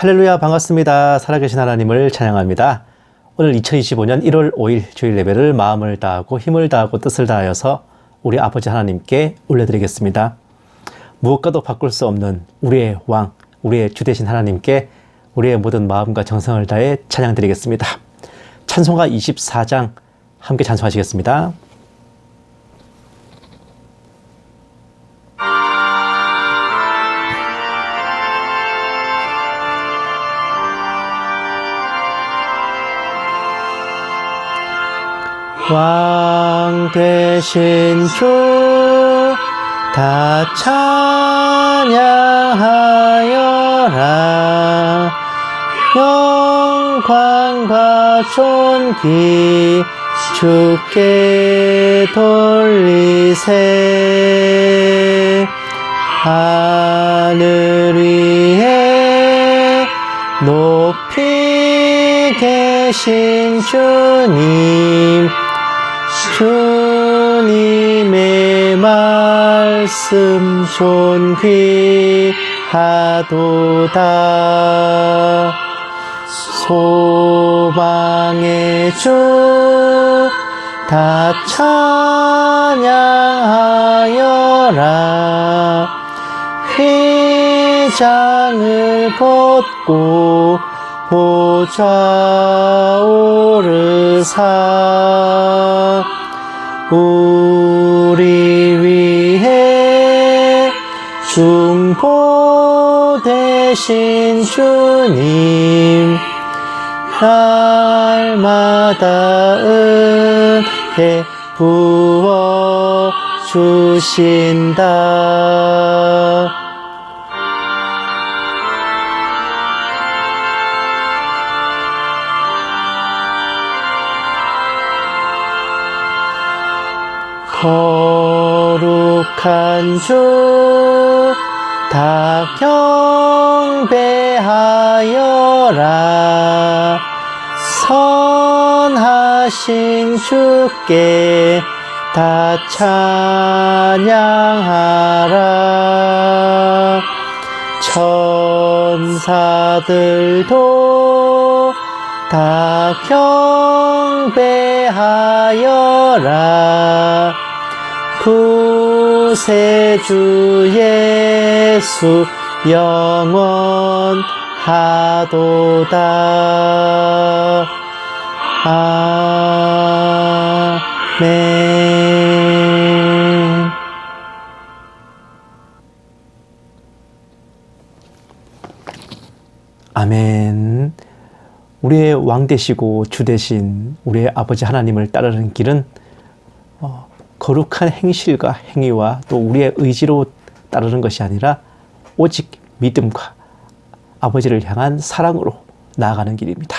할렐루야, 반갑습니다. 살아계신 하나님을 찬양합니다. 오늘 2025년 1월 5일 주일 예배를 마음을 다하고 힘을 다하고 뜻을 다하여서 우리 아버지 하나님께 올려드리겠습니다. 무엇과도 바꿀 수 없는 우리의 왕, 우리의 주 되신 하나님께 우리의 모든 마음과 정성을 다해 찬양드리겠습니다. 찬송가 24장 함께 찬송하시겠습니다. 왕 되신 주 다 찬양하여라. 영광과 존귀 주께 돌리세. 하늘 위에 높이 계신 주님, 주님의 말씀 존귀하도다. 소망의 주 다 찬양하여라. 휘장을 걷고 보좌 오르사. 우리 위해 중보 되신 주님, 날마다 은혜 부어 주신다. 거룩한 주 다 경배하여라. 선하신 주께 다 찬양하라. 천사들도 다 경배하여라. 구세주 예수 영원하도다. 아멘. 아멘. 우리의 왕 되시고 주 되신 우리의 아버지 하나님을 따르는 길은 거룩한 행실과 행위와 또 우리의 의지로 따르는 것이 아니라 오직 믿음과 아버지를 향한 사랑으로 나아가는 길입니다.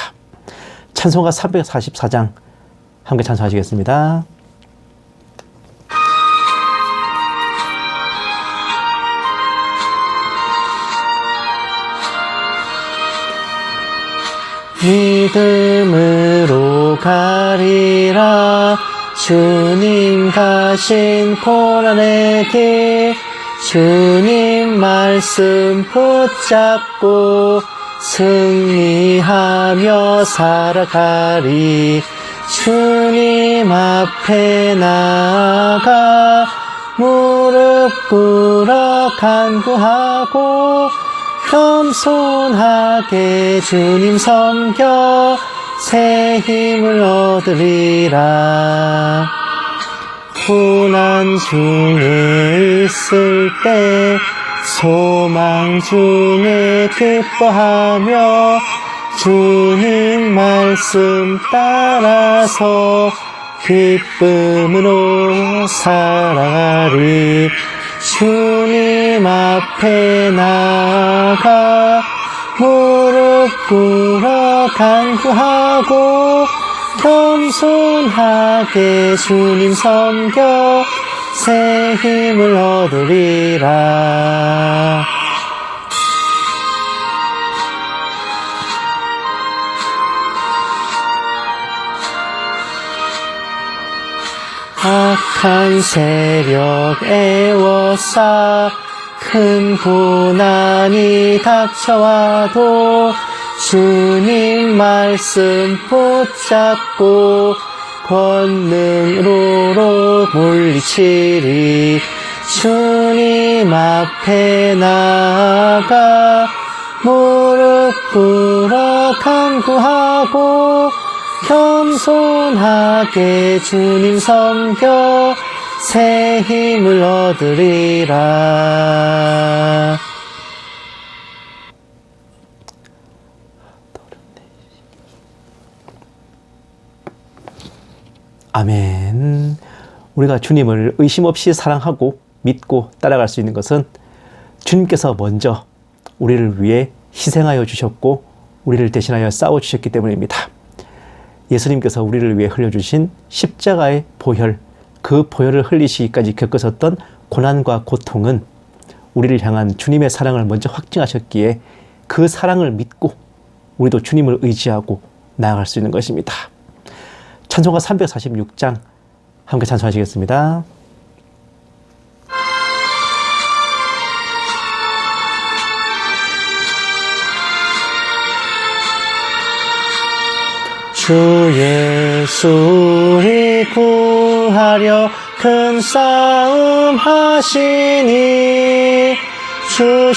찬송가 344장 함께 찬송하시겠습니다. 믿음으로 가리라. 주님 가신 고난의 길, 주님 말씀 붙잡고 승리하며 살아가리. 주님 앞에 나아가 무릎 꿇어 간구하고 겸손하게 주님 섬겨 새 힘을 얻으리라. 고난 중에 있을 때 소망 중에 기뻐하며 주님 말씀 따라서 기쁨으로 살아가리. 주님 앞에 나가 무릎 꿇어 간구하고 겸손하게 주님 섬겨 새 힘을 얻으리라. 악한 세력 애워싸 큰 고난이 닥쳐와도 주님 말씀 붙잡고 권능으로 물리치리. 주님 앞에 나아가 무릎 꿇어 간구하고 겸손하게 주님 섬겨 새 힘을 얻으리라. 아멘. 우리가 주님을 의심 없이 사랑하고 믿고 따라갈 수 있는 것은 주님께서 먼저 우리를 위해 희생하여 주셨고 우리를 대신하여 싸워주셨기 때문입니다. 예수님께서 우리를 위해 흘려주신 십자가의 보혈, 그 보혈을 흘리시기까지 겪으셨던 고난과 고통은 우리를 향한 주님의 사랑을 먼저 확증하셨기에 그 사랑을 믿고 우리도 주님을 의지하고 나아갈 수 있는 것입니다. 찬송가 346장 함께 찬송하시겠습니다. 주 예수 우리 구하려 큰 싸움 하시니 주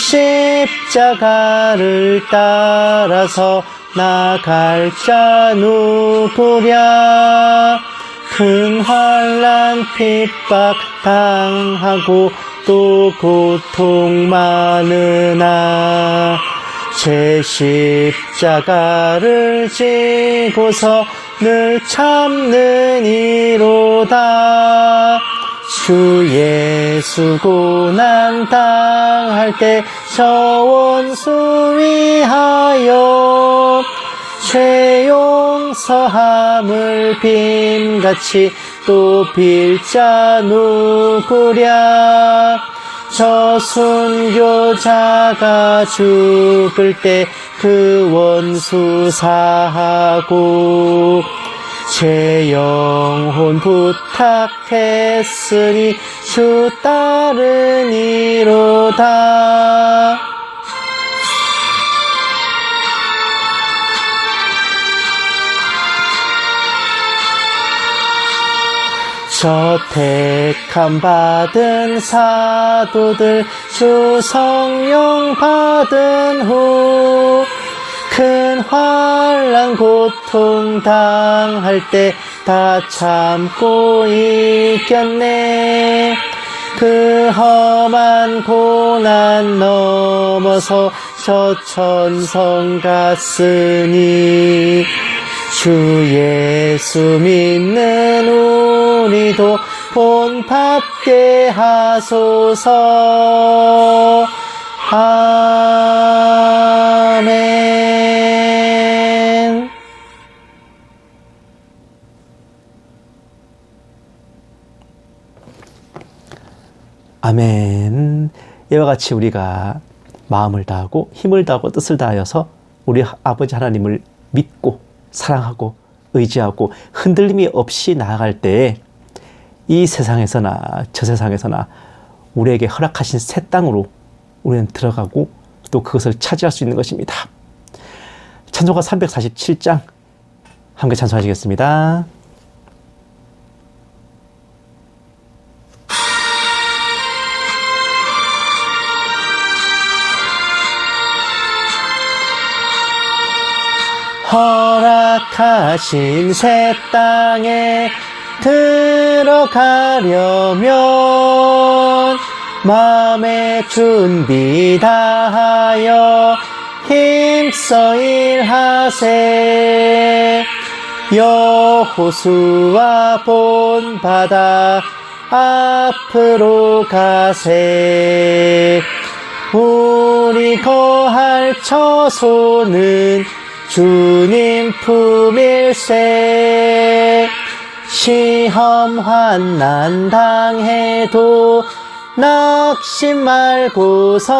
십자가를 따라서 나갈 자 누구랴. 큰 환난 핍박 당하고 또 고통 많으나 제 십자가를 지고서 늘 참는 이로다. 주 예수 고난 당할 때 저 원수 위하여 죄 용서함을 빔같이 또 빌 자 누구랴. 저 순교자가 죽을 때 그 원수 사하고 제 영혼 부탁했으니 주 따르니로다. 저 택함 받은 사도들 주 성령 받은 후 큰 환난 고통 당할 때 다 참고 이겼네. 그 험한 고난 넘어서 저 천성 갔으니 주 예수 믿는 우리도 본받게 하소서. 아멘. 아멘. 이와 같이 우리가 마음을 다하고 힘을 다하고 뜻을 다하여서 우리 아버지 하나님을 믿고 사랑하고 의지하고 흔들림이 없이 나아갈 때에 이 세상에서나 저 세상에서나 우리에게 허락하신 새 땅으로 우리는 들어가고 또 그것을 차지할 수 있는 것입니다. 찬송가 347장 함께 찬송하시겠습니다. 허락하신 새 땅에 들어가려면 마음의 준비 다하여 힘써 일하세. 여호수아 본바다 앞으로 가세. 우리 거할 처소는 주님 품일세. 시험 환난 당해도 낙심 말고서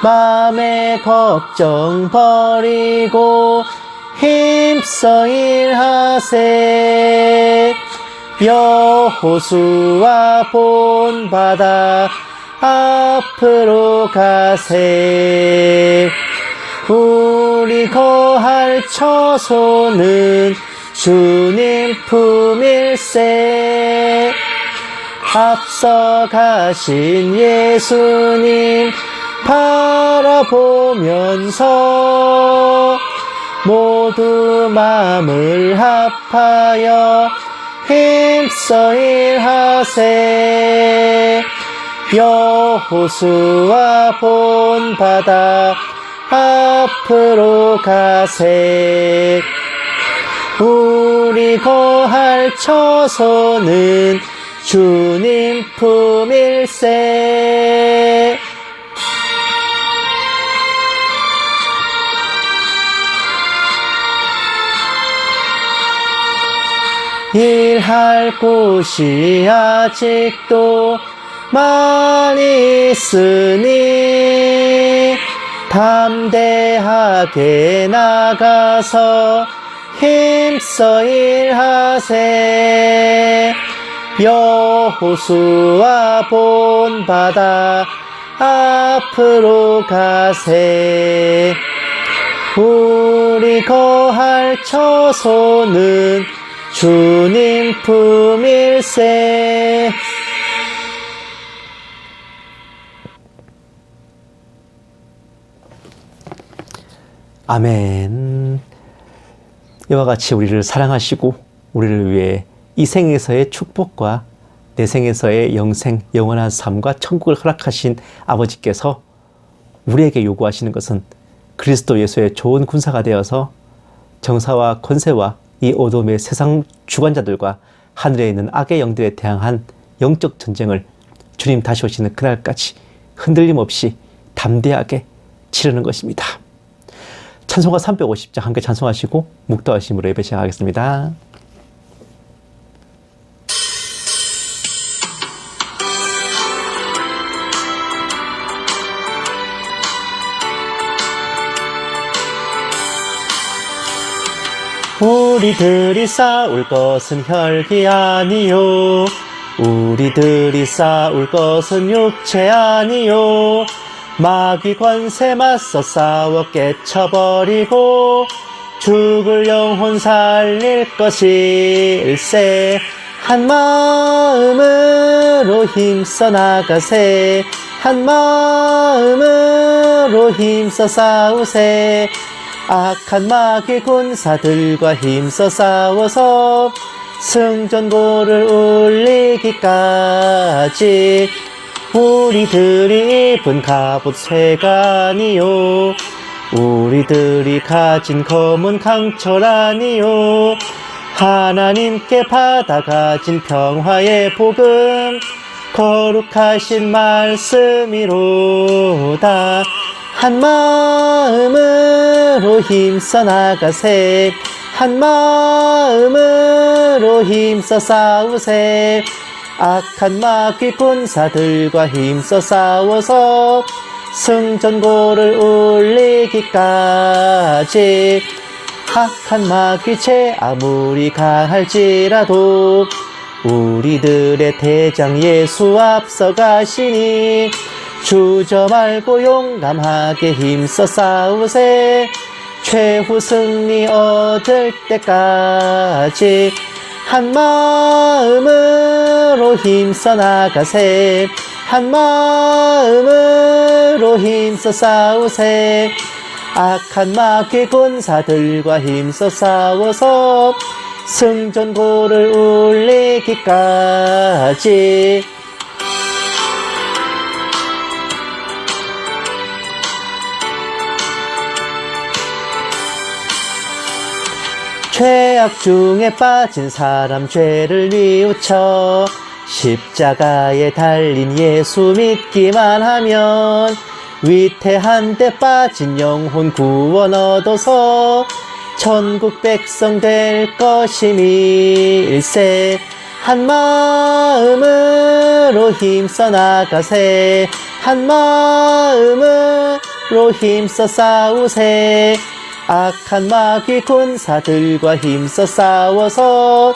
마음의 걱정 버리고 힘써 일하세. 여호수아 본바다 앞으로 가세. 우리 거할 처소는 주님 품일세. 앞서 가신 예수님 바라보면서 모두 마음을 합하여 힘써 일하세. 여호수아 본바다 앞으로 가세. 우리 거할 처소는 주님 품일세. 일할 곳이 아직도 많이 있으니 담대하게 나가서 힘써 일하세. 여호수아 본바다 앞으로 가세. 우리 거할 처소는 주님 품일세. 아멘. 이와 같이 우리를 사랑하시고 우리를 위해 이 생에서의 축복과 내 생에서의 영생, 영원한 삶과 천국을 허락하신 아버지께서 우리에게 요구하시는 것은 그리스도 예수의 좋은 군사가 되어서 정사와 권세와 이 어둠의 세상 주관자들과 하늘에 있는 악의 영들에 대항한 영적 전쟁을 주님 다시 오시는 그날까지 흔들림 없이 담대하게 치르는 것입니다. 찬송가 350장 함께 찬송하시고 묵도하심으로 예배 시작하겠습니다. 우리들이 싸울 것은 혈기 아니요, 우리들이 싸울 것은 육체 아니요, 마귀 권세 맞서 싸워 깨쳐버리고 죽을 영혼 살릴 것일세. 한 마음으로 힘써 나가세. 한 마음으로 힘써 싸우세. 악한 마귀 군사들과 힘써 싸워서 승전고를 울리기까지 우리들이 입은 갑옷 쇠가 아니요, 우리들이 가진 검은 강철 아니요, 하나님께 받아가진 평화의 복음 거룩하신 말씀이로다. 한 마음으로 힘써 나가세. 한 마음으로 힘써 싸우세. 악한 마귀 군사들과 힘써 싸워서 승전고를 울리기까지. 악한 마귀 죄 아무리 강할지라도 우리들의 대장 예수 앞서 가시니 주저 말고 용감하게 힘써 싸우세. 최후 승리 얻을 때까지 한 마음으로 힘써 나가세. 한 마음으로 힘써 싸우세. 악한 마귀 군사들과 힘써 싸워서 승전고를 울리기까지. 죄악 중에 빠진 사람 죄를 뉘우쳐 십자가에 달린 예수 믿기만 하면 위태한 데 빠진 영혼 구원 얻어서 천국 백성 될 것임일세. 한 마음으로 힘써 나가세. 한 마음으로 힘써 싸우세. 악한 마귀 군사들과 힘써 싸워서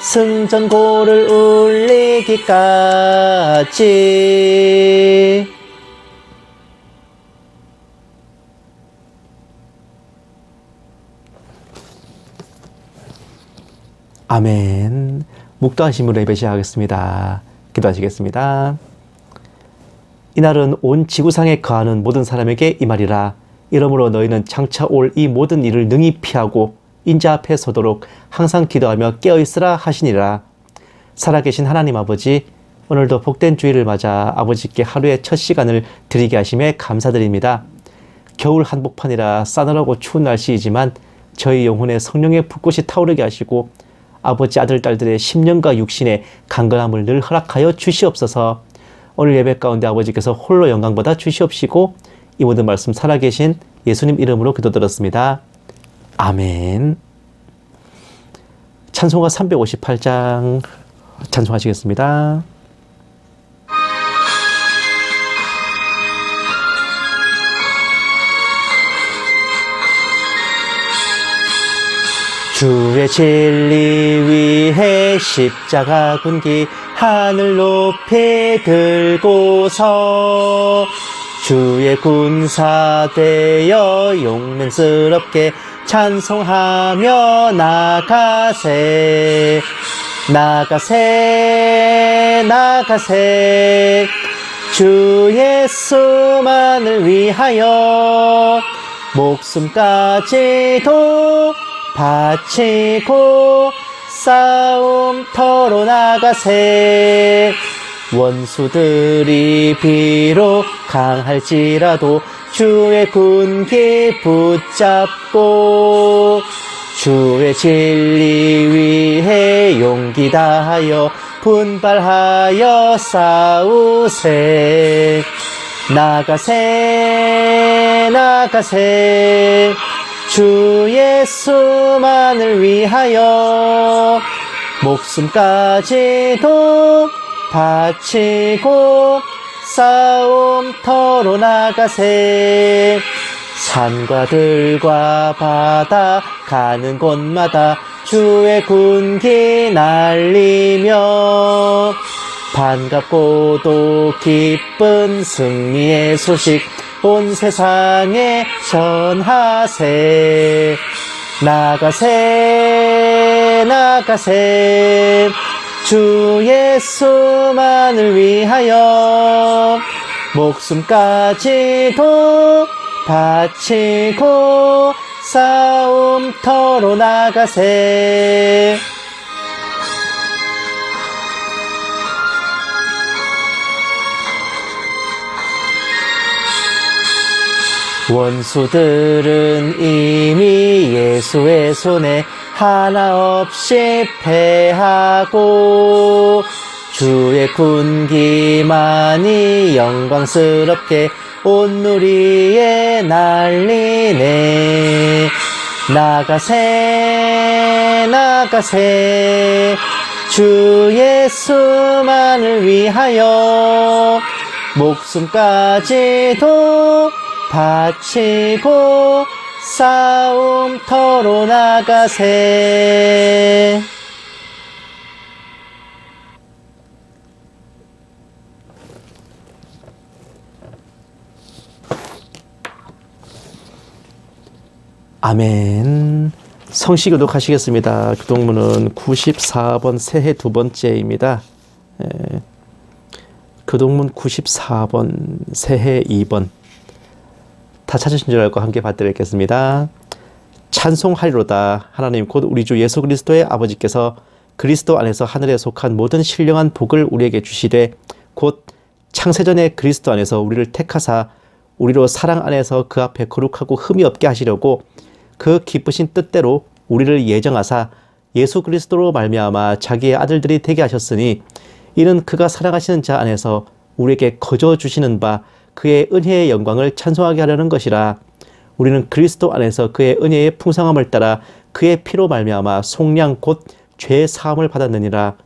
승전고를 울리기까지. 아멘. 묵도하심으로 예배 시작하겠습니다. 기도하시겠습니다. 이날은 온 지구상에 거하는 모든 사람에게 이 말이라. 이러므로 너희는 장차 올 이 모든 일을 능히 피하고 인자 앞에 서도록 항상 기도하며 깨어있으라 하시니라. 살아계신 하나님 아버지, 오늘도 복된 주일을 맞아 아버지께 하루의 첫 시간을 드리게 하심에 감사드립니다. 겨울 한복판이라 싸늘하고 추운 날씨이지만 저희 영혼에 성령의 불꽃이 타오르게 하시고 아버지 아들 딸들의 심령과 육신의 강건함을 늘 허락하여 주시옵소서. 오늘 예배 가운데 아버지께서 홀로 영광 받아 주시옵시고 이 모든 말씀 살아계신 예수님 이름으로 기도드렸습니다. 아멘. 찬송가 358장 찬송하시겠습니다. 주의 진리 위해 십자가 군기 하늘 높이 들고서 주의 군사 되어 용맹스럽게 찬송하며 나가세. 나가세 나가세 주 예수만을 위하여 목숨까지도 바치고 싸움터로 나가세. 원수들이 비록 강할지라도 주의 군기 붙잡고 주의 진리 위해 용기 다하여 분발하여 싸우세. 나가세 나가세 주 예수만을 위하여 목숨까지도 바치고 싸움터로 나가세. 산과 들과 바다 가는 곳마다 주의 군기 날리며 반갑고도 기쁜 승리의 소식 온 세상에 전하세. 나가세 나가세 주 예수만을 위하여 목숨까지도 바치고 싸움터로 나가세. 원수들은 이미 예수의 손에 하나 없이 패하고 주의 군기만이 영광스럽게 온 누리에 날리네. 나가세 나가세 주 예수만을 위하여 목숨까지도 바치고 싸움터로 나가세. 아멘. 성시 교독하시겠습니다. 교독문은 94번 새해 두 번째입니다. 교독문 94번 새해 2번. 다 찾으신 줄 알고 함께 받들겠습니다. 찬송하리로다. 하나님 곧 우리 주 예수 그리스도의 아버지께서 그리스도 안에서 하늘에 속한 모든 신령한 복을 우리에게 주시되 곧 창세전에 그리스도 안에서 우리를 택하사 우리로 사랑 안에서 그 앞에 거룩하고 흠이 없게 하시려고 그 기쁘신 뜻대로 우리를 예정하사 예수 그리스도로 말미암아 자기의 아들들이 되게 하셨으니 이는 그가 사랑하시는 자 안에서 우리에게 거저 주시는 바 그의 은혜의 영광을 찬송하게 하려는 것이라. 우리는 그리스도 안에서 그의 은혜의 풍성함을 따라 그의 피로 말미암아 속량 곧 죄 사함을 받았느니라.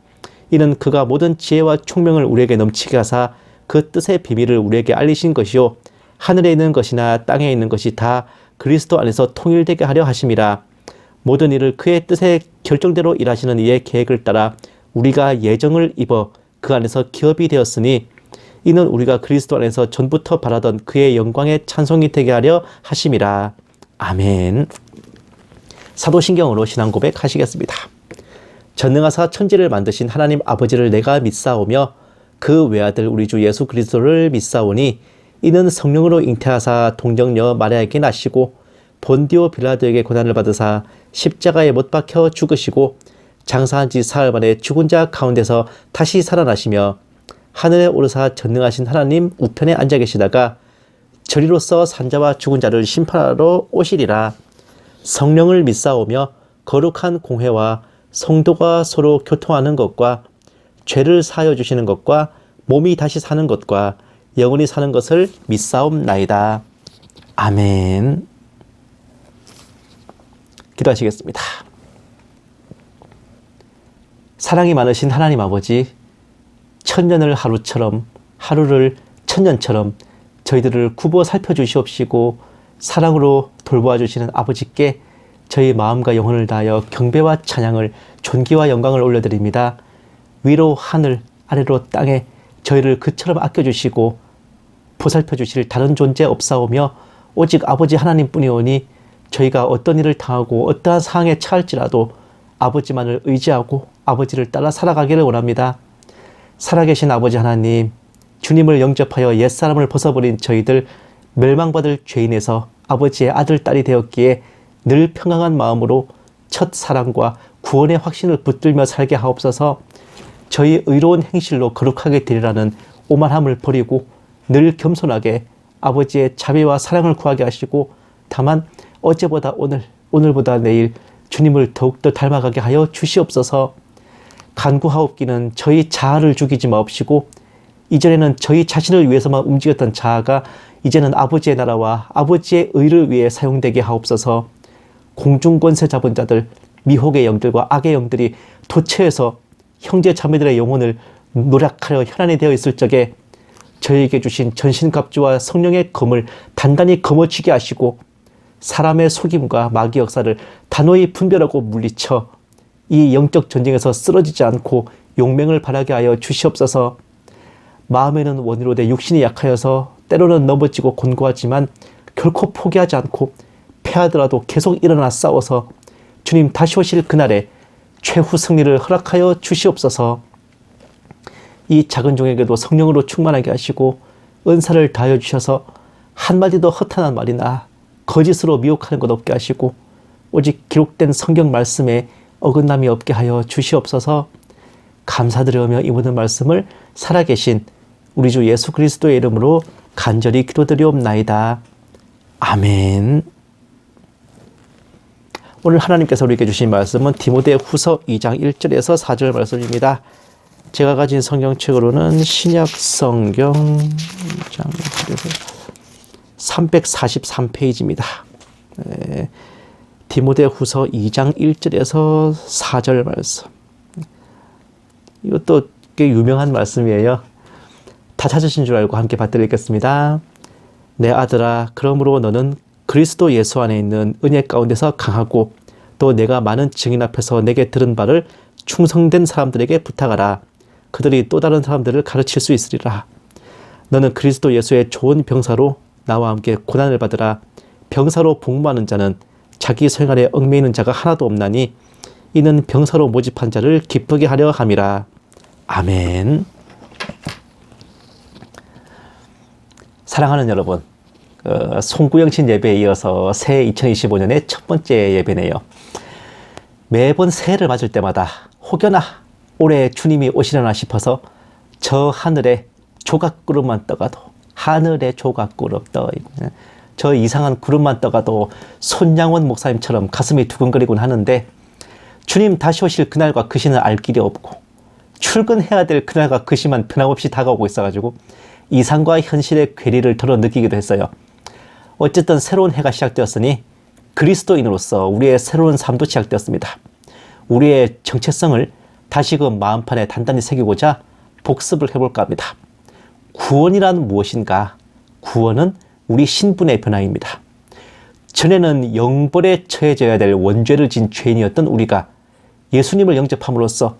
이는 그가 모든 지혜와 총명을 우리에게 넘치게 하사 그 뜻의 비밀을 우리에게 알리신 것이요 하늘에 있는 것이나 땅에 있는 것이 다 그리스도 안에서 통일되게 하려 하심이라. 모든 일을 그의 뜻의 결정대로 일하시는 이의 계획을 따라 우리가 예정을 입어 그 안에서 기업이 되었으니 이는 우리가 그리스도 안에서 전부터 바라던 그의 영광의 찬송이 되게 하려 하심이라. 아멘. 사도신경으로 신앙 고백하시겠습니다. 전능하사 천지를 만드신 하나님 아버지를 내가 믿사오며 그 외아들 우리 주 예수 그리스도를 믿사오니 이는 성령으로 잉태하사 동정녀 마리아에게 나시고 본디오 빌라도에게 고난을 받으사 십자가에 못 박혀 죽으시고 장사한 지 사흘 만에 죽은 자 가운데서 다시 살아나시며 하늘에 오르사 전능하신 하나님 우편에 앉아 계시다가 저리로서 산자와 죽은 자를 심판하러 오시리라. 성령을 믿사오며 거룩한 공회와 성도가 서로 교통하는 것과 죄를 사하여 주시는 것과 몸이 다시 사는 것과 영원히 사는 것을 믿사옵나이다. 아멘. 기도하시겠습니다. 사랑이 많으신 하나님 아버지, 천년을 하루처럼, 하루를 천년처럼 저희들을 굽어 살펴주시옵시고 사랑으로 돌보아 주시는 아버지께 저희 마음과 영혼을 다하여 경배와 찬양을, 존귀와 영광을 올려드립니다. 위로 하늘, 아래로 땅에 저희를 그처럼 아껴주시고 보살펴 주실 다른 존재 없사오며 오직 아버지 하나님뿐이오니 저희가 어떤 일을 당하고 어떠한 상황에 처할지라도 아버지만을 의지하고 아버지를 따라 살아가기를 원합니다. 살아계신 아버지 하나님, 주님을 영접하여 옛사람을 벗어버린 저희들 멸망받을 죄인에서 아버지의 아들, 딸이 되었기에 늘 평강한 마음으로 첫 사랑과 구원의 확신을 붙들며 살게 하옵소서. 저희 의로운 행실로 거룩하게 되리라는 오만함을 버리고 늘 겸손하게 아버지의 자비와 사랑을 구하게 하시고 다만 어제보다 오늘, 오늘보다 내일 주님을 더욱더 닮아가게 하여 주시옵소서. 간구하옵기는 저희 자아를 죽이지 마옵시고 이전에는 저희 자신을 위해서만 움직였던 자아가 이제는 아버지의 나라와 아버지의 의를 위해 사용되게 하옵소서. 공중권세 잡은 자들, 미혹의 영들과 악의 영들이 도처에서 형제 자매들의 영혼을 노략하려 현안이 되어 있을 적에 저희에게 주신 전신갑주와 성령의 검을 단단히 거머쥐게 하시고 사람의 속임과 마귀 역사를 단호히 분별하고 물리쳐 이 영적 전쟁에서 쓰러지지 않고 용맹을 발하게 하여 주시옵소서. 마음에는 원이로 돼 육신이 약하여서 때로는 넘어지고 곤고하지만 결코 포기하지 않고 패하더라도 계속 일어나 싸워서 주님 다시 오실 그날에 최후 승리를 허락하여 주시옵소서. 이 작은 종에게도 성령으로 충만하게 하시고 은사를 다하여 주셔서 한마디도 허탄한 말이나 거짓으로 미혹하는 것 없게 하시고 오직 기록된 성경 말씀에 어긋남이 없게 하여 주시옵소서. 감사드리며 이 모든 말씀을 살아계신 우리 주 예수 그리스도의 이름으로 간절히 기도드리옵나이다. 아멘. 오늘 하나님께서 우리에게 주신 말씀은 디모데후서 2장 1절에서 4절 말씀입니다. 제가 가진 성경책으로는 신약 성경 2장 1절에서 343페이지입니다. 네. 디모데후서 2장 1절에서 4절 말씀. 이것도 꽤 유명한 말씀이에요. 다 찾으신 줄 알고 함께 받드리겠습니다. 내 아들아, 그러므로 너는 그리스도 예수 안에 있는 은혜 가운데서 강하고 또 내가 많은 증인 앞에서 내게 들은 바를 충성된 사람들에게 부탁하라. 그들이 또 다른 사람들을 가르칠 수 있으리라. 너는 그리스도 예수의 좋은 병사로 나와 함께 고난을 받으라. 병사로 복무하는 자는 자기 생활에 얽매이는 자가 하나도 없나니 이는 병사로 모집한 자를 기쁘게 하려 함이라. 아멘. 사랑하는 여러분, 송구영신 예배에 이어서 새해 2025년의 첫 번째 예배네요. 매번 새해를 맞을 때마다 혹여나 올해 주님이 오시려나 싶어서 저 하늘에 조각구름만 떠가도, 하늘에 조각구름 저 이상한 구름만 떠가도 손양원 목사님처럼 가슴이 두근거리곤 하는데 주님 다시 오실 그날과 그 시는 알 길이 없고 출근해야 될 그날과 그 시만 변함없이 다가오고 있어가지고 이상과 현실의 괴리를 덜어 느끼기도 했어요. 어쨌든 새로운 해가 시작되었으니 그리스도인으로서 우리의 새로운 삶도 시작되었습니다. 우리의 정체성을 다시금 마음판에 단단히 새기고자 복습을 해볼까 합니다. 구원이란 무엇인가? 구원은 우리 신분의 변화입니다. 전에는 영벌에 처해져야 될 원죄를 진 죄인이었던 우리가 예수님을 영접함으로써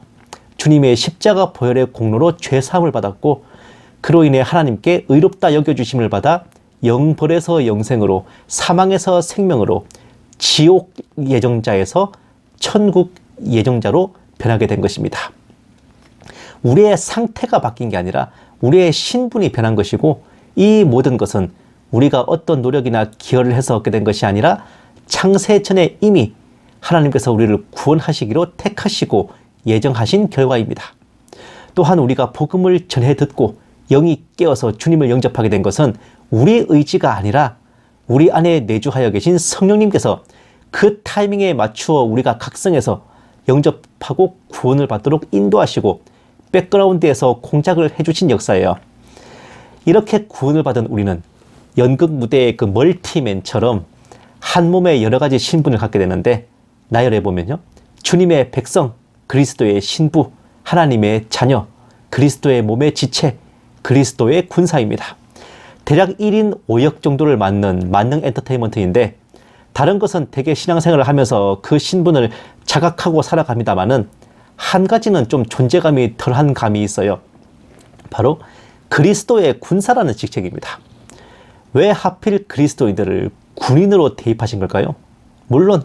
주님의 십자가 보혈의 공로로 죄사함을 받았고, 그로 인해 하나님께 의롭다 여겨주심을 받아 영벌에서 영생으로, 사망에서 생명으로, 지옥 예정자에서 천국 예정자로 변하게 된 것입니다. 우리의 상태가 바뀐 게 아니라 우리의 신분이 변한 것이고, 이 모든 것은 우리가 어떤 노력이나 기여를 해서 얻게 된 것이 아니라 창세 전에 이미 하나님께서 우리를 구원하시기로 택하시고 예정하신 결과입니다. 또한 우리가 복음을 전해 듣고 영이 깨어서 주님을 영접하게 된 것은 우리의 의지가 아니라 우리 안에 내주하여 계신 성령님께서 그 타이밍에 맞추어 우리가 각성해서 영접하고 구원을 받도록 인도하시고 백그라운드에서 공작을 해주신 역사예요. 이렇게 구원을 받은 우리는 연극 무대의 그 멀티맨처럼 한 몸에 여러 가지 신분을 갖게 되는데, 나열해 보면요, 주님의 백성, 그리스도의 신부, 하나님의 자녀, 그리스도의 몸의 지체, 그리스도의 군사입니다. 대략 1인 5역 정도를 맡는 만능 엔터테인먼트인데, 다른 것은 대개 신앙생활을 하면서 그 신분을 자각하고 살아갑니다마는 한 가지는 좀 존재감이 덜한 감이 있어요. 바로 그리스도의 군사라는 직책입니다. 왜 하필 그리스도인들을 군인으로 대입하신 걸까요? 물론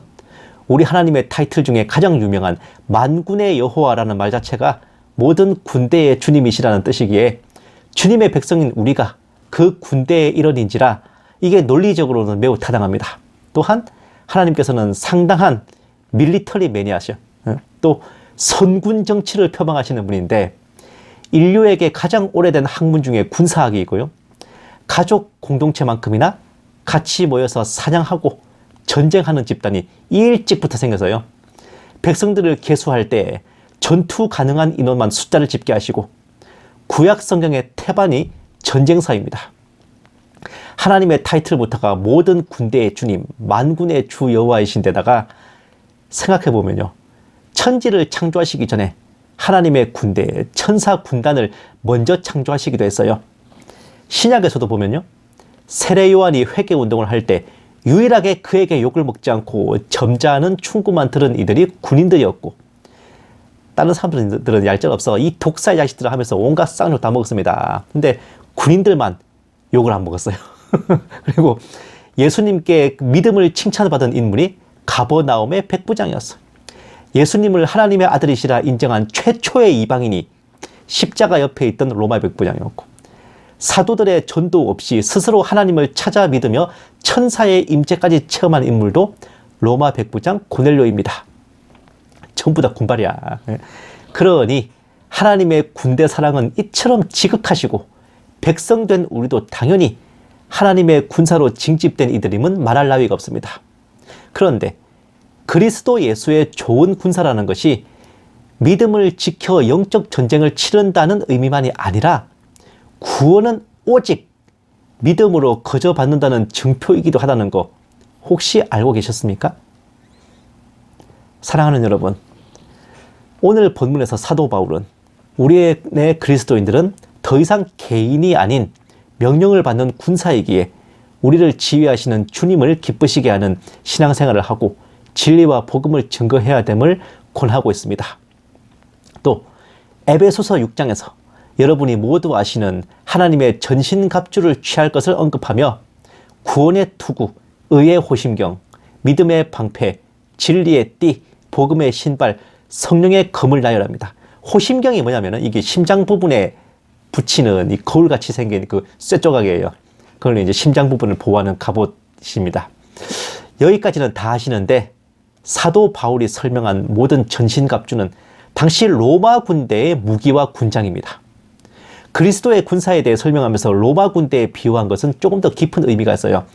우리 하나님의 타이틀 중에 가장 유명한 만군의 여호와라는 말 자체가 모든 군대의 주님이시라는 뜻이기에 주님의 백성인 우리가 그 군대의 일원인지라 이게 논리적으로는 매우 타당합니다. 또한 하나님께서는 상당한 밀리터리 매니아셔, 또 선군 정치를 표방하시는 분인데, 인류에게 가장 오래된 학문 중에 군사학이 있고요, 가족 공동체만큼이나 같이 모여서 사냥하고 전쟁하는 집단이 일찍부터 생겨서요, 백성들을 계수할 때 전투 가능한 인원만 숫자를 집계하시고, 구약 성경의 태반이 전쟁사입니다. 하나님의 타이틀부터가 모든 군대의 주님, 만군의 주 여호와이신 데다가 생각해보면요, 천지를 창조하시기 전에 하나님의 군대, 천사 군단을 먼저 창조하시기도 했어요. 신약에서도 보면요, 세례 요한이 회개 운동을 할 때 유일하게 그에게 욕을 먹지 않고 점잖은 충고만 들은 이들이 군인들이었고, 다른 사람들은 얄짤없어 이 독사의 자식들을 하면서 온갖 쌍욕 다 먹었습니다. 근데 군인들만 욕을 안 먹었어요. 그리고 예수님께 믿음을 칭찬받은 인물이 가버나움의 백부장이었어요. 예수님을 하나님의 아들이시라 인정한 최초의 이방인이 십자가 옆에 있던 로마 백부장이었고, 사도들의 전도 없이 스스로 하나님을 찾아 믿으며 천사의 임재까지 체험한 인물도 로마 백부장 고넬료입니다. 전부 다 군발이야. 그러니 하나님의 군대 사랑은 이처럼 지극하시고, 백성된 우리도 당연히 하나님의 군사로 징집된 이들임은 말할 나위가 없습니다. 그런데 그리스도 예수의 좋은 군사라는 것이 믿음을 지켜 영적 전쟁을 치른다는 의미만이 아니라 구원은 오직 믿음으로 거저 받는다는 증표이기도 하다는 거 혹시 알고 계셨습니까? 사랑하는 여러분, 오늘 본문에서 사도 바울은 우리의 그리스도인들은 더 이상 개인이 아닌 명령을 받는 군사이기에 우리를 지휘하시는 주님을 기쁘시게 하는 신앙생활을 하고 진리와 복음을 증거해야 됨을 권하고 있습니다. 또 에베소서 6장에서 여러분이 모두 아시는 하나님의 전신갑주를 취할 것을 언급하며 구원의 투구, 의의 호심경, 믿음의 방패, 진리의 띠, 복음의 신발, 성령의 검을 나열합니다. 호심경이 뭐냐면 이게 심장 부분에 붙이는 이 거울같이 생긴 그 쇠조각이에요. 그걸 이제 심장 부분을 보호하는 갑옷입니다. 여기까지는 다 아시는데 사도 바울이 설명한 모든 전신갑주는 당시 로마 군대의 무기와 군장입니다. 그리스도의 군사에 대해 설명하면서 로마 군대에 비유한 것은 조금 더 깊은 의미가 있어요.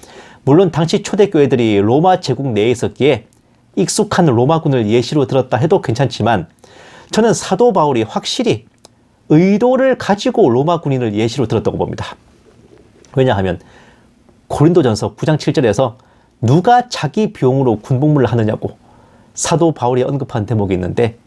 물론 당시 초대교회들이 로마 제국 내에 있었기에 익숙한 로마군을 예시로 들었다 해도 괜찮지만, 저는 사도 바울이 확실히 의도를 가지고 로마 군인을 예시로 들었다고 봅니다. 왜냐하면 고린도전서 9장 7절에서 누가 자기 비용으로 군복무를 하느냐고 사도 바울이 언급한 대목이 있는데,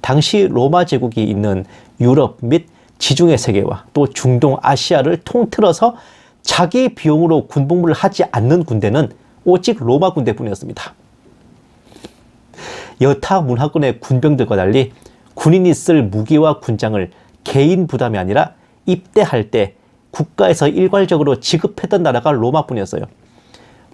당시 로마 제국이 있는 유럽 및 지중해 세계와 또 중동 아시아를 통틀어서 자기 비용으로 군복무를 하지 않는 군대는 오직 로마 군대뿐이었습니다. 여타 문화권의 군병들과 달리 군인이 쓸 무기와 군장을 개인 부담이 아니라 입대할 때 국가에서 일괄적으로 지급했던 나라가 로마뿐이었어요.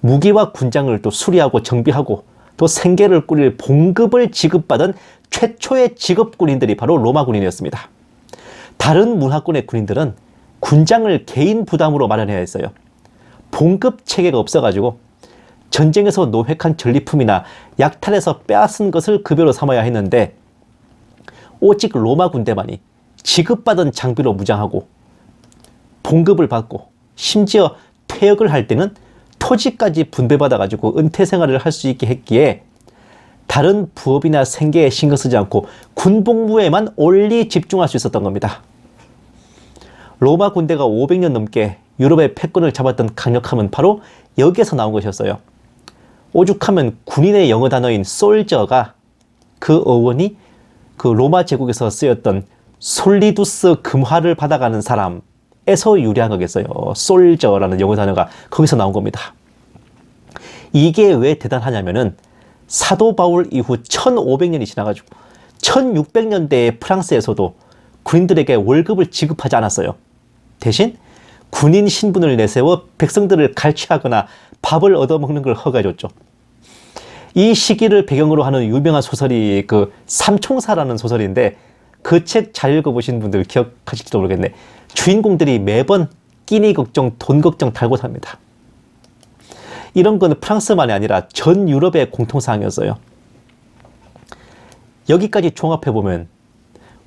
무기와 군장을 또 수리하고 정비하고 또 생계를 꾸릴 봉급을 지급받은 최초의 직업군인들이 바로 로마 군인이었습니다. 다른 문화권의 군인들은 군장을 개인 부담으로 마련해야 했어요. 봉급 체계가 없어가지고 전쟁에서 노획한 전리품이나 약탈해서 빼앗은 것을 급여로 삼아야 했는데 오직 로마 군대만이 지급받은 장비로 무장하고 봉급을 받고 심지어 퇴역을 할 때는 토지까지 분배받아가지고 은퇴 생활을 할 수 있게 했기에 다른 부업이나 생계에 신경 쓰지 않고 군복무에만 올리 집중할 수 있었던 겁니다. 로마 군대가 500년 넘게 유럽의 패권을 잡았던 강력함은 바로 여기에서 나온 것이었어요. 오죽하면 군인의 영어 단어인 솔저가 그 어원이 그 로마 제국에서 쓰였던 솔리두스 금화를 받아가는 사람에서 유래한 거겠어요. 솔저라는 영어 단어가 거기서 나온 겁니다. 이게 왜 대단하냐면은 사도 바울 이후 1500년이 지나가지고 1600년대의 프랑스에서도 군인들에게 월급을 지급하지 않았어요. 대신 군인 신분을 내세워 백성들을 갈취하거나 밥을 얻어먹는 걸 허가해줬죠. 이 시기를 배경으로 하는 유명한 소설이 그 삼총사라는 소설인데 그 책 잘 읽어보신 분들 기억하실지도 모르겠네. 주인공들이 매번 끼니 걱정, 돈 걱정 달고 삽니다. 이런 건 프랑스만이 아니라 전 유럽의 공통사항이었어요. 여기까지 종합해보면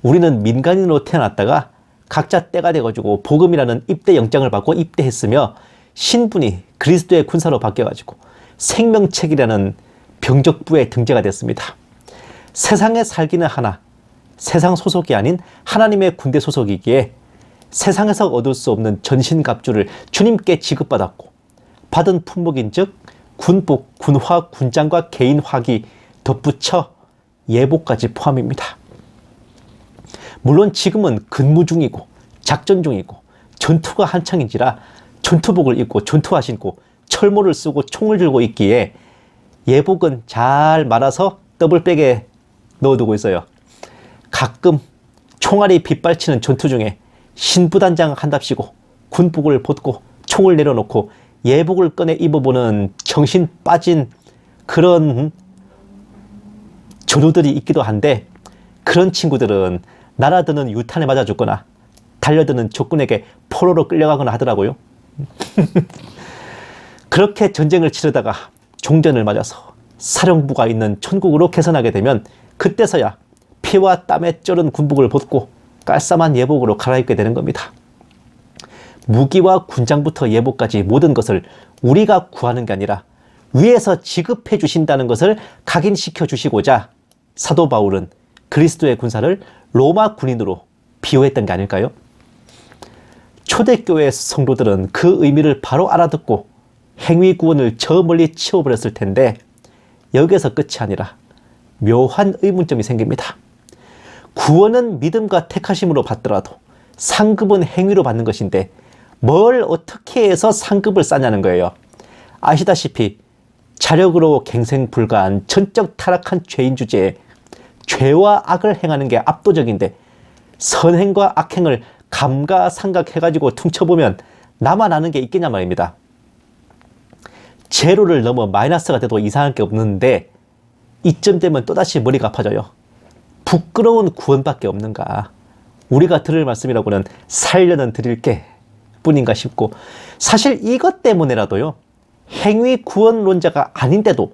우리는 민간인으로 태어났다가 각자 때가 돼가지고 복음이라는 입대 영장을 받고 입대했으며 신분이 그리스도의 군사로 바뀌어가지고 생명책이라는 병적부에 등재가 됐습니다. 세상에 살기는 하나, 세상 소속이 아닌 하나님의 군대 소속이기에 세상에서 얻을 수 없는 전신갑주를 주님께 지급받았고 받은 품목인즉 군복, 군화, 군장과 개인 화기 덧붙여 예복까지 포함입니다. 물론 지금은 근무 중이고 작전 중이고 전투가 한창인지라 전투복을 입고 전투화 신고 철모를 쓰고 총을 들고 있기에 예복은 잘 말아서 더블백에 넣어두고 있어요. 가끔 총알이 빗발치는 전투 중에 신부단장 한답시고 군복을 벗고 총을 내려놓고 예복을 꺼내 입어보는 정신 빠진 그런 전우들이 있기도 한데 그런 친구들은 날아드는 유탄에 맞아 죽거나 달려드는 적군에게 포로로 끌려가거나 하더라고요. 그렇게 전쟁을 치르다가 종전을 맞아서 사령부가 있는 천국으로 개선하게 되면 그때서야 피와 땀에 쩔은 군복을 벗고 깔쌈한 예복으로 갈아입게 되는 겁니다. 무기와 군장부터 예복까지 모든 것을 우리가 구하는 게 아니라 위에서 지급해 주신다는 것을 각인시켜 주시고자 사도 바울은 그리스도의 군사를 로마 군인으로 비유했던 게 아닐까요? 초대교회 성도들은 그 의미를 바로 알아듣고 행위 구원을 저 멀리 치워버렸을 텐데 여기에서 끝이 아니라 묘한 의문점이 생깁니다. 구원은 믿음과 택하심으로 받더라도 상급은 행위로 받는 것인데 뭘 어떻게 해서 상급을 쌓냐는 거예요. 아시다시피 자력으로 갱생 불가한 전적 타락한 죄인 주제에 죄와 악을 행하는 게 압도적인데 선행과 악행을 감가상각해가지고 퉁쳐보면 나만 아는 게 있겠냐 말입니다. 제로를 넘어 마이너스가 돼도 이상할 게 없는데 이쯤 되면 또다시 머리가 아파져요. 부끄러운 구원밖에 없는가. 우리가 들을 말씀이라고는 살려는 드릴게 뿐인가 싶고 사실 이것 때문에라도요. 행위 구원론자가 아닌데도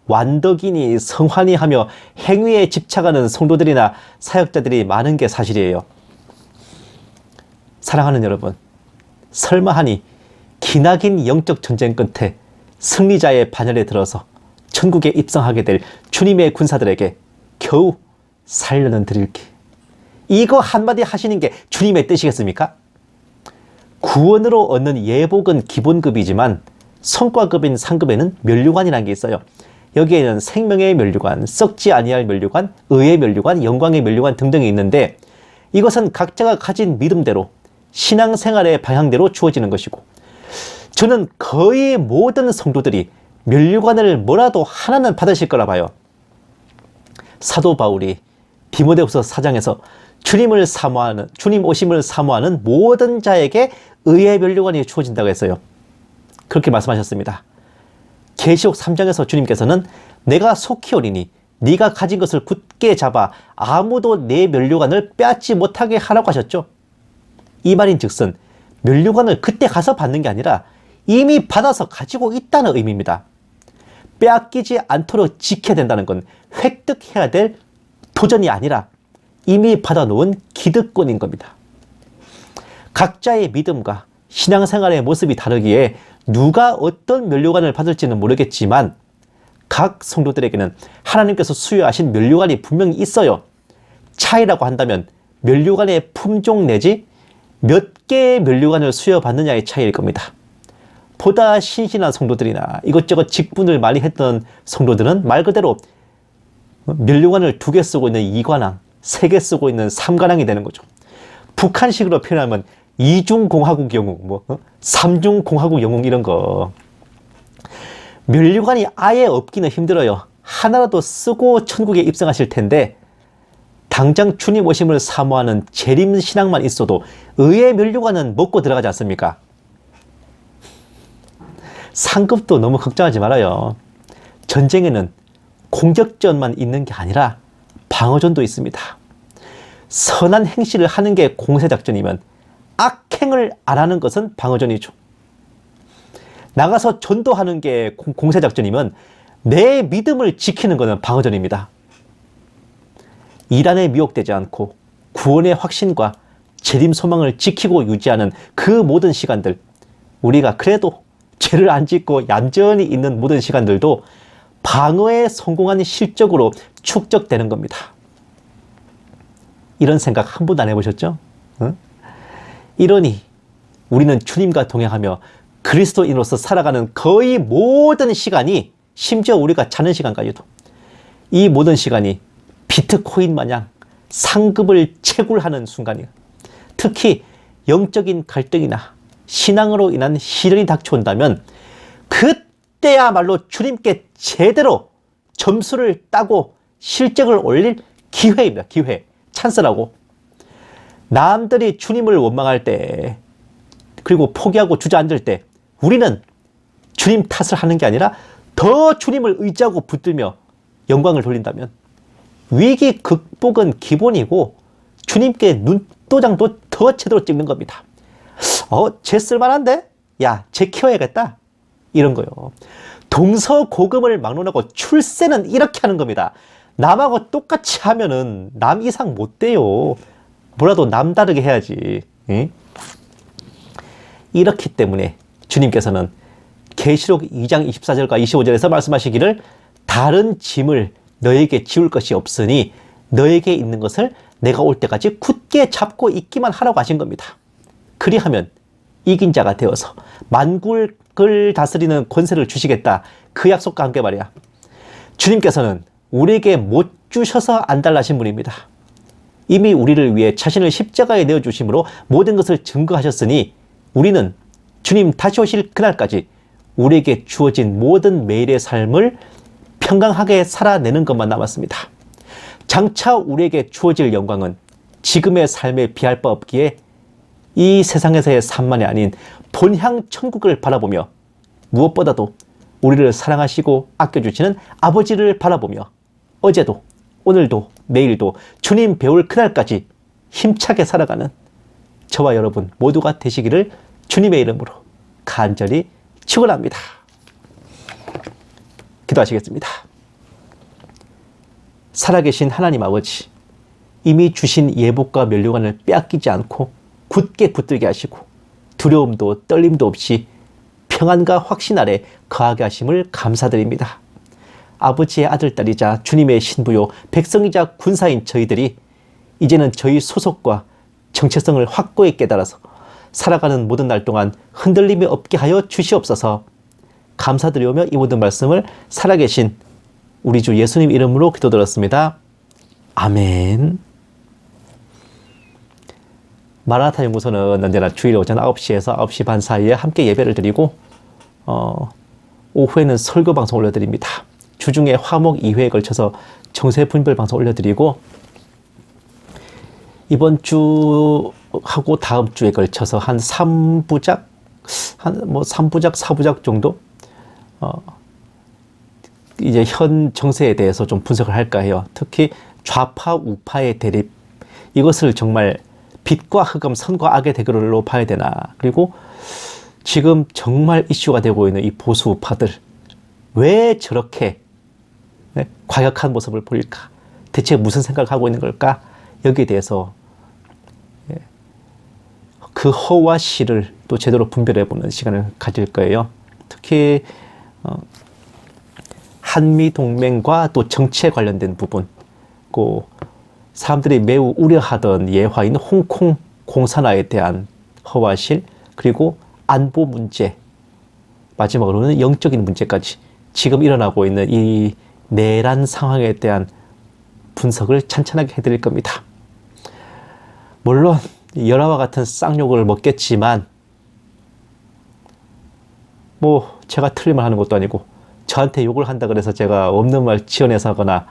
완덕이니 성환이 하며 행위에 집착하는 성도들이나 사역자들이 많은 게 사실이에요. 사랑하는 여러분, 설마하니 기나긴 영적 전쟁 끝에 승리자의 반열에 들어서 천국에 입성하게 될 주님의 군사들에게 겨우 살려는 드릴게. 이거 한마디 하시는 게 주님의 뜻이겠습니까? 구원으로 얻는 예복은 기본급이지만 성과급인 상급에는 면류관이라는 게 있어요. 여기에는 생명의 면류관, 썩지 아니할 면류관, 의의 면류관, 영광의 면류관 등등이 있는데 이것은 각자가 가진 믿음대로 신앙생활의 방향대로 주어지는 것이고 저는 거의 모든 성도들이 면류관을 뭐라도 하나는 받으실 거라 봐요. 사도 바울이 디모데후서 4장에서 주님 오심을 사모하는 모든 자에게 의의 면류관이 주어진다고 했어요. 그렇게 말씀하셨습니다. 계시록 3장에서 주님께서는 내가 속히 오리니 네가 가진 것을 굳게 잡아 아무도 내 면류관을 빼앗지 못하게 하라고 하셨죠. 이 말인즉슨 면류관을 그때 가서 받는 게 아니라 이미 받아서 가지고 있다는 의미입니다. 빼앗기지 않도록 지켜야 된다는 건 획득해야 될 도전이 아니라 이미 받아놓은 기득권인 겁니다. 각자의 믿음과 신앙생활의 모습이 다르기에 누가 어떤 면류관을 받을지는 모르겠지만 각 성도들에게는 하나님께서 수여하신 면류관이 분명히 있어요. 차이라고 한다면 면류관의 품종 내지 몇 개의 면류관을 수여받느냐의 차이일 겁니다. 보다 신신한 성도들이나 이것저것 직분을 많이 했던 성도들은 말 그대로 면류관을 2개 쓰고 있는 2관왕, 3개 쓰고 있는 3관왕이 되는 거죠. 북한식으로 표현하면 2중공화국 영웅, 3중공화국 영웅 이런 거. 면류관이 아예 없기는 힘들어요. 하나라도 쓰고 천국에 입성하실 텐데 당장 주님 오심을 사모하는 재림신앙만 있어도 의의 면류관은 먹고 들어가지 않습니까? 상급도 너무 걱정하지 말아요. 전쟁에는 공격전만 있는 게 아니라 방어전도 있습니다. 선한 행실을 하는 게 공세작전이면 악행을 안 하는 것은 방어전이죠. 나가서 전도하는 게 공세작전이면 내 믿음을 지키는 것은 방어전입니다. 이란에 미혹되지 않고 구원의 확신과 재림 소망을 지키고 유지하는 그 모든 시간들, 우리가 그래도 죄를 안 짓고 얌전히 있는 모든 시간들도 방어에 성공한 실적으로 축적되는 겁니다. 이런 생각 한 번도 안 해보셨죠? 응? 이러니 우리는 주님과 동행하며 그리스도인으로서 살아가는 거의 모든 시간이, 심지어 우리가 자는 시간까지도 이 모든 시간이 비트코인 마냥 상급을 채굴하는 순간이에요. 특히 영적인 갈등이나 신앙으로 인한 시련이 닥쳐온다면 그때야말로 주님께 제대로 점수를 따고 실적을 올릴 기회입니다. 기회, 찬스라고. 남들이 주님을 원망할 때, 그리고 포기하고 주저앉을 때 우리는 주님 탓을 하는 게 아니라 더 주님을 의지하고 붙들며 영광을 돌린다면 위기 극복은 기본이고 주님께 눈도장도 더 제대로 찍는 겁니다. 쟤 쓸만한데? 야, 쟤 키워야겠다. 이런 거요. 동서고금을 막론하고 출세는 이렇게 하는 겁니다. 남하고 똑같이 하면은 남 이상 못 돼요. 뭐라도 남다르게 해야지. 응? 이렇기 때문에 주님께서는 계시록 2장 24절과 25절에서 말씀하시기를 다른 짐을 너에게 지울 것이 없으니 너에게 있는 것을 내가 올 때까지 굳게 잡고 있기만 하라고 하신 겁니다. 그리하면 이긴 자가 되어서 만국을 다스리는 권세를 주시겠다. 그 약속과 함께 말이야. 주님께서는 우리에게 못 주셔서 안 달라신 분입니다. 이미 우리를 위해 자신을 십자가에 내어주심으로 모든 것을 증거하셨으니 우리는 주님 다시 오실 그날까지 우리에게 주어진 모든 매일의 삶을 평강하게 살아내는 것만 남았습니다. 장차 우리에게 주어질 영광은 지금의 삶에 비할 바 없기에 이 세상에서의 삶만이 아닌 본향 천국을 바라보며 무엇보다도 우리를 사랑하시고 아껴주시는 아버지를 바라보며 어제도 오늘도 내일도 주님 배울 그날까지 힘차게 살아가는 저와 여러분 모두가 되시기를 주님의 이름으로 간절히 축원합니다. 기도하시겠습니다. 살아계신 하나님 아버지, 이미 주신 예복과 면류관을 빼앗기지 않고 굳게 붙들게 하시고 두려움도 떨림도 없이 평안과 확신 아래 거하게 하심을 감사드립니다. 아버지의 아들딸이자 주님의 신부요 백성이자 군사인 저희들이 이제는 저희 소속과 정체성을 확고히 깨달아서 살아가는 모든 날 동안 흔들림이 없게 하여 주시옵소서. 감사드리오며 이 모든 말씀을 살아계신 우리 주 예수님 이름으로 기도드렸습니다. 아멘. 마라나타 연구소는 언제나 주일 오전 9시에서 9시 반 사이에 함께 예배를 드리고 오후에는 설교 방송 올려드립니다. 주중에 화목 2회에 걸쳐서 정세 분별 방송 올려드리고, 이번 주하고 다음 주에 걸쳐서 한 3부작, 4부작 정도? 이제 현 정세에 대해서 좀 분석을 할까 해요. 특히 좌파, 우파의 대립. 이것을 정말 빛과 흑암, 선과 악의 대결로 봐야 되나. 그리고 지금 정말 이슈가 되고 있는 이 보수 우파들. 왜 저렇게 과격한 모습을 보일까? 대체 무슨 생각을 하고 있는 걸까? 여기에 대해서 그 허와 실을 또 제대로 분별해보는 시간을 가질 거예요. 특히 한미동맹과 또 정치에 관련된 부분, 그 사람들이 매우 우려하던 예화인 홍콩 공산화에 대한 허와 실, 그리고 안보 문제, 마지막으로는 영적인 문제까지 지금 일어나고 있는 이 내란 상황에 대한 분석을 찬찬하게 해드릴 겁니다. 물론 열화와 같은 쌍욕을 먹겠지만 뭐 제가 틀린 말 하는 것도 아니고 저한테 욕을 한다 그래서 제가 없는 말 지어내서 하거나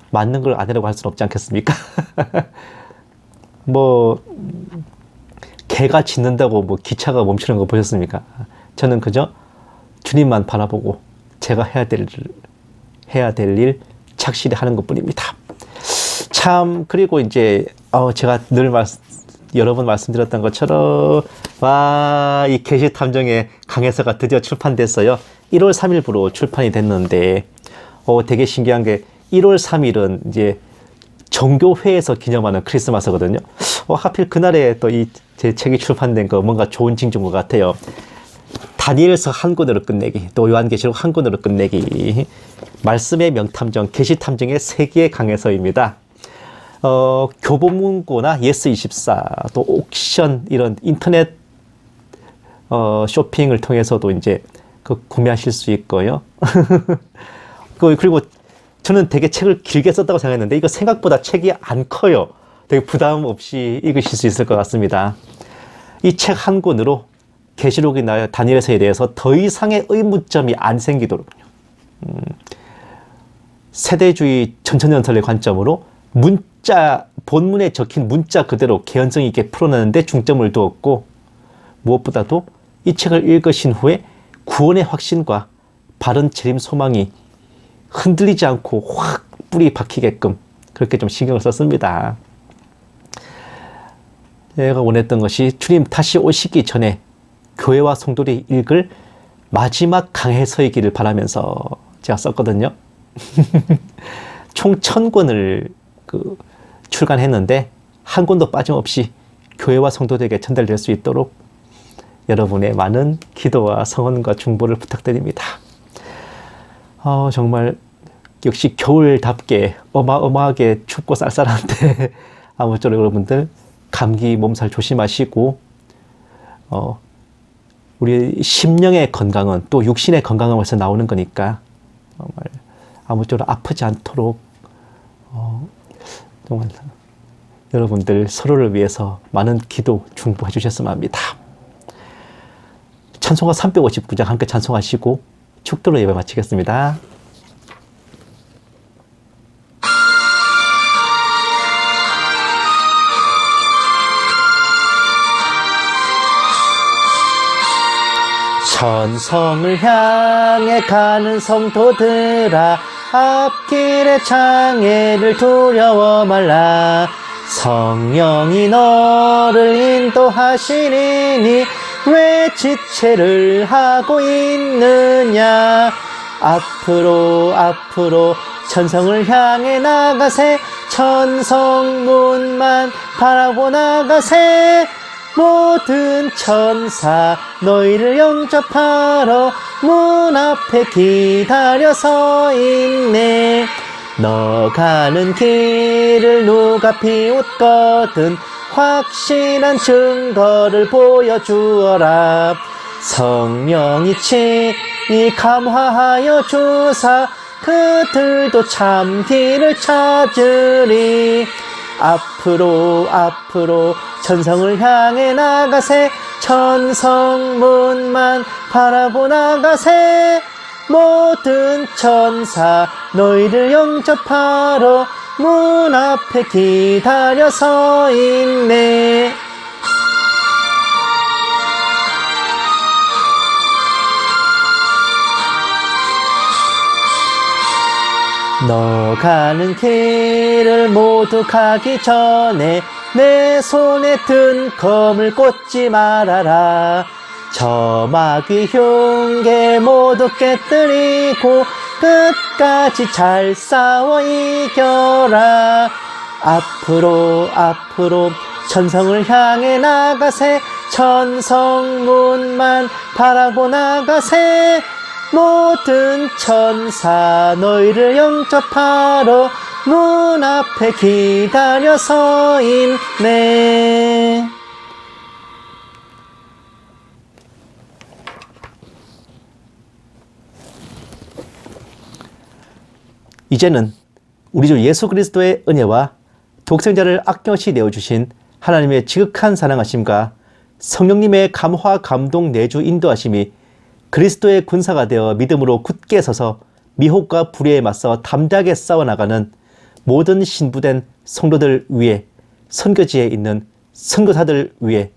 맞는 걸 아니라고 할 수는 없지 않겠습니까? 뭐 개가 짖는다고 뭐 기차가 멈추는 거 보셨습니까? 저는 그저 주님만 바라보고 제가 해야 될 일 착실히 하는 것뿐입니다. 참, 그리고 이제 제가 늘 여러 번 말씀드렸던 것처럼 이 계시탐정의 강해서가 드디어 출판됐어요. 1월 3일부로 출판이 됐는데 되게 신기한 게 1월 3일은 이제 정교회에서 기념하는 크리스마스거든요. 하필 그날에 또 제 책이 출판된 거 뭔가 좋은 징조인 것 같아요. 다니엘서 한 권으로 끝내기, 또 요한계시록 한 권으로 끝내기, 말씀의 명탐정, 계시탐정의 세계의 강해서입니다. 교보문고나 예스24, 또 옥션, 이런 인터넷 쇼핑을 통해서도 이제 구매하실 수 있고요. 그리고 저는 되게 책을 길게 썼다고 생각했는데 이거 생각보다 책이 안 커요. 되게 부담 없이 읽으실 수 있을 것 같습니다. 이 책 한 권으로 계시록이나 다니엘서에 대해서 더 이상의 의문점이 안 생기도록요. 세대주의 전천연설의 관점으로 본문에 적힌 문자 그대로 개연성 있게 풀어내는데 중점을 두었고, 무엇보다도 이 책을 읽으신 후에 구원의 확신과 바른 재림 소망이 흔들리지 않고 확 뿌리 박히게끔 그렇게 좀 신경을 썼습니다. 제가 원했던 것이 주님 다시 오시기 전에 교회와 성도들이 읽을 마지막 강해서이기를 바라면서 제가 썼거든요. 총 1000권을 출간했는데 한 권도 빠짐없이 교회와 성도들에게 전달될 수 있도록 여러분의 많은 기도와 성원과 중보를 부탁드립니다. 정말 역시 겨울답게 어마어마하게 춥고 쌀쌀한데 아무쪼록 여러분들 감기 몸살 조심하시고 우리 심령의 건강은 또 육신의 건강에서 나오는 거니까 정말 아무쪼록 아프지 않도록 정말 여러분들 서로를 위해서 많은 기도 중보해 주셨으면 합니다. 찬송가 359장 함께 찬송하시고 축도로 예배 마치겠습니다. 천성을 향해 가는 성도들아, 앞길의 장애를 두려워 말라. 성령이 너를 인도하시리니 왜 지체를 하고 있느냐. 앞으로 천성을 향해 나가세. 천성문만 바라보 나가세. 모든 천사 너희를 영접하러 문 앞에 기다려 서 있네. 너 가는 길을 누가 비웃거든 확실한 증거를 보여주어라. 성령이 친히 감화하여 주사 그들도 참 길을 찾으리. 앞으로 천성을 향해 나가세. 천성문만 바라보 나가세. 모든 천사 너희를 영접하러 문 앞에 기다려 서 있네. 너 가는 길을 모두 가기 전에 내 손에 든 검을 꽂지 말아라. 저 마귀 흉계 모두 깨뜨리고 끝까지 잘 싸워 이겨라. 앞으로 앞으로 천성을 향해 나가세. 천성문만 바라고 나가세. 모든 천사 너희를 영접하러 문 앞에 기다려 서 있네. 이제는 우리 주 예수 그리스도의 은혜와 독생자를 아낌없이 내어주신 하나님의 지극한 사랑하심과 성령님의 감화 감동 내주 인도하심이 그리스도의 군사가 되어 믿음으로 굳게 서서 미혹과 불의에 맞서 담대하게 싸워나가는 모든 신부된 성도들 위해, 선교지에 있는 선교사들 위해,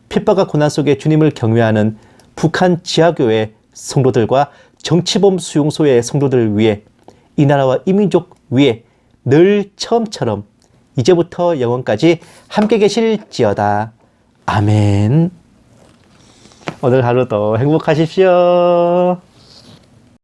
핍박과 고난 속에 주님을 경외하는 북한 지하교회 성도들과 정치범 수용소의 성도들 위해, 이 나라와 이 민족 위에 늘 처음처럼 이제부터 영원까지 함께 계실지어다. 아멘. 오늘 하루도 행복하십시오.